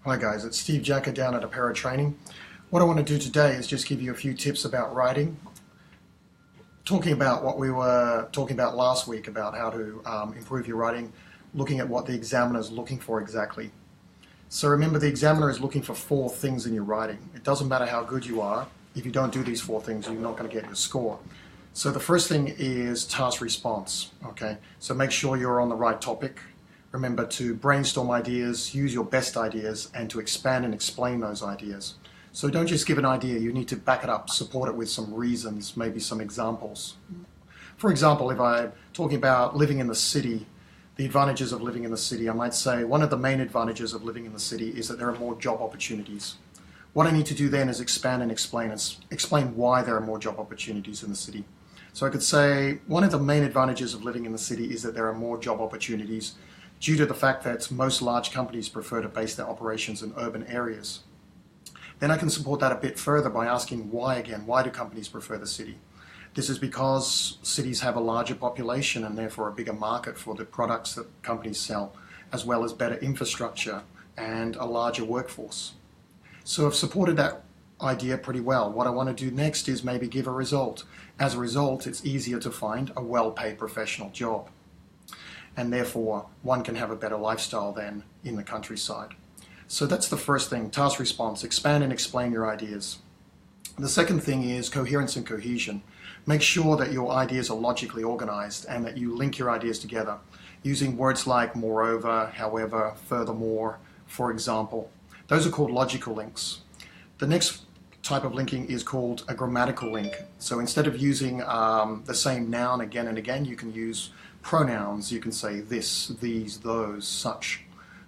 Hi guys, it's Steve Jacker down at Apeiro Training. What I want to do today is just give you a few tips about writing. Talking about what we were talking about last week about how to improve your writing, looking at what the examiner is looking for exactly. So remember, the examiner is looking for 4 things in your writing. It doesn't matter how good you are. If you don't do these 4 things, you're not going to get your score. So the first thing is task response. Okay, so make sure you're on the right topic. Remember to brainstorm ideas, use your best ideas, and to expand and explain those ideas. So don't just give an idea, you need to back it up, support it with some reasons, maybe some examples. For example, if I'm talking about living in the city, the advantages of living in the city, I might say one of the main advantages of living in the city is that there are more job opportunities. What I need to do then is expand and explain why there are more job opportunities in the city. So I could say one of the main advantages of living in the city is that there are more job opportunities due to the fact that most large companies prefer to base their operations in urban areas. Then I can support that a bit further by asking why again. Why do companies prefer the city? This is because cities have a larger population and therefore a bigger market for the products that companies sell, as well as better infrastructure and a larger workforce. So I've supported that idea pretty well. What I want to do next is maybe give a result. As a result, it's easier to find a well-paid professional job, and therefore one can have a better lifestyle than in the countryside. So that's the first thing, task response, expand and explain your ideas. The second thing is coherence and cohesion. Make sure that your ideas are logically organized and that you link your ideas together using words like moreover, however, furthermore, for example. Those are called logical links. The next type of linking is called a grammatical link. So instead of using the same noun again and again, you can use pronouns. You can say this, these, those, such.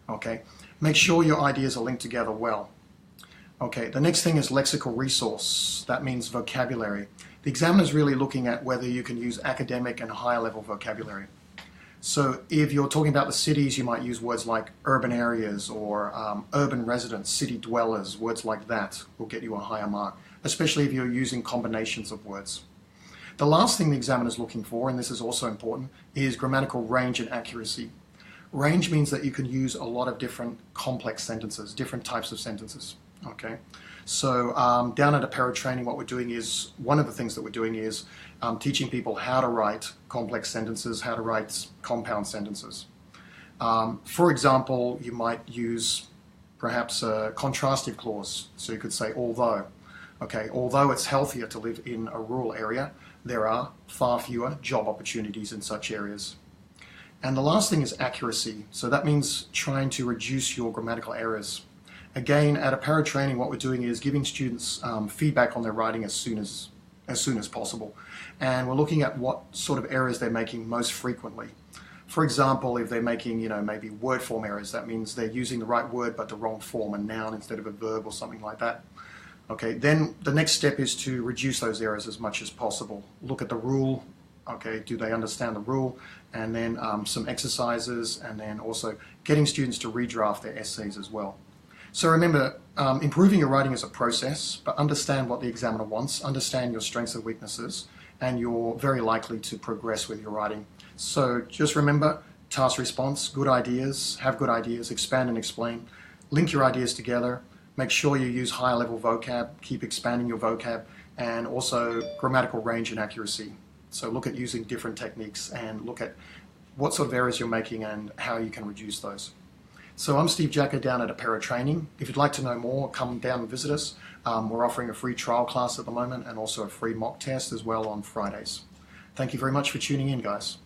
Okay. Make sure your ideas are linked together well. Okay. The next thing is lexical resource. That means vocabulary. The examiner is really looking at whether you can use academic and higher level vocabulary. So if you're talking about the cities, you might use words like urban areas or urban residents, city dwellers. Words like that will get you a higher mark, especially if you're using combinations of words. The last thing the examiner is looking for, and this is also important, is grammatical range and accuracy. Range means that you can use a lot of different complex sentences, different types of sentences. Okay, so down at Apeiro Training, what we're doing is, one of the things that we're doing is teaching people how to write complex sentences, how to write compound sentences. For example, you might use perhaps a contrastive clause. So you could say although. Okay, although it's healthier to live in a rural area, there are far fewer job opportunities in such areas. And the last thing is accuracy. So that means trying to reduce your grammatical errors. Again, at Apeiro Training, what we're doing is giving students feedback on their writing as soon as possible. And we're looking at what sort of errors they're making most frequently. For example, if they're making, maybe word form errors, that means they're using the right word but the wrong form, a noun instead of a verb or something like that. Okay, then the next step is to reduce those errors as much as possible. Look at the rule. Okay, do they understand the rule? And then some exercises, and then also getting students to redraft their essays as well. So remember, improving your writing is a process, but understand what the examiner wants, understand your strengths and weaknesses, and you're very likely to progress with your writing. So just remember, task response, good ideas, have good ideas, expand and explain, link your ideas together, make sure you use high level vocab, keep expanding your vocab, and also grammatical range and accuracy. So look at using different techniques and look at what sort of errors you're making and how you can reduce those. So I'm Steve Jacker down at Apeiro Training. If you'd like to know more, come down and visit us. We're offering a free trial class at the moment and also a free mock test as well on Fridays. Thank you very much for tuning in, guys.